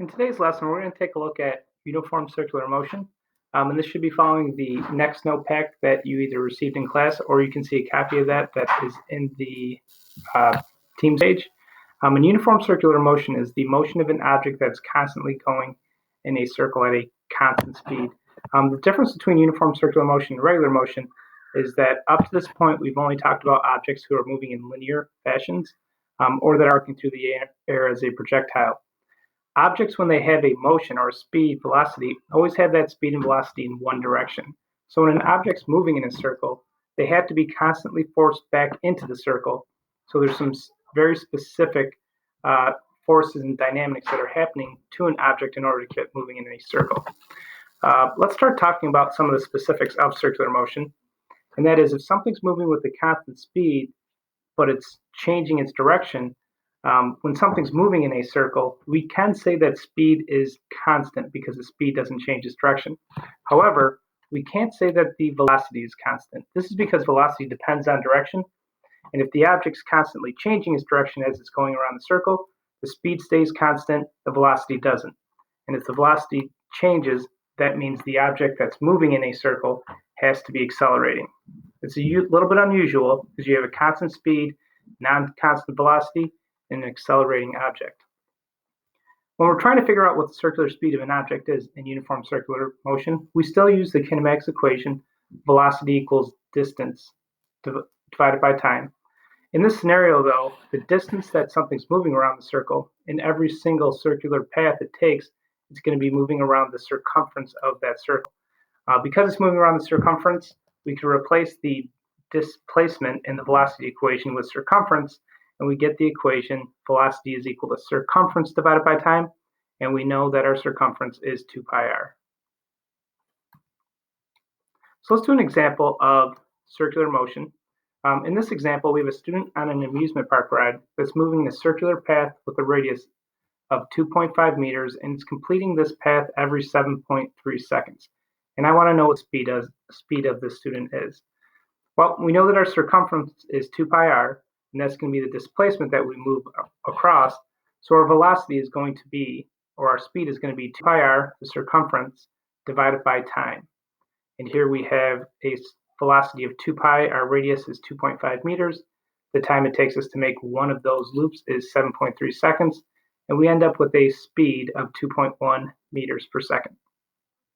In today's lesson, we're going to take a look at uniform circular motion. And this should be following the next note pack that you either received in class, or you can see a copy of that is in the Teams page. And uniform circular motion is the motion of an object that's constantly going in a circle at a constant speed. The difference between uniform circular motion and regular motion is that up to this point, we've only talked about objects who are moving in linear fashions or that are arcing through the air as a projectile. Objects, when they have a motion or a speed velocity, always have that speed and velocity in one direction. So when an object's moving in a circle, they have to be constantly forced back into the circle. So there's some very specific forces and dynamics that are happening to an object in order to keep moving in a circle. Let's start talking about some of the specifics of circular motion. And that is, if something's moving with a constant speed, but it's changing its direction, when something's moving in a circle, we can say that speed is constant because the speed doesn't change its direction. However, we can't say that the velocity is constant. This is because velocity depends on direction. And if the object's constantly changing its direction as it's going around the circle, the speed stays constant, the velocity doesn't. And if the velocity changes, that means the object that's moving in a circle has to be accelerating. It's a little bit unusual because you have a constant speed, non-constant velocity, and an accelerating object. When we're trying to figure out what the circular speed of an object is in uniform circular motion, we still use the kinematics equation, velocity equals distance divided by time. In this scenario, though, the distance that something's moving around the circle, in every single circular path it takes, it's going to be moving around the circumference of that circle. Because it's moving around the circumference, we can replace the displacement in the velocity equation with circumference, and we get the equation velocity is equal to circumference divided by time, and we know that our circumference is 2 pi r. So let's do an example of circular motion. In this example, we have a student on an amusement park ride that's moving in a circular path with a radius of 2.5 meters, and it's completing this path every 7.3 seconds. And I want to know what speed of the student is. Well, we know that our circumference is 2 pi r, and that's going to be the displacement that we move across. So our velocity is going to be, or our speed is going to be 2 pi r, the circumference, divided by time. And here we have a velocity of 2 pi, our radius is 2.5 meters. The time it takes us to make one of those loops is 7.3 seconds, and we end up with a speed of 2.1 meters per second.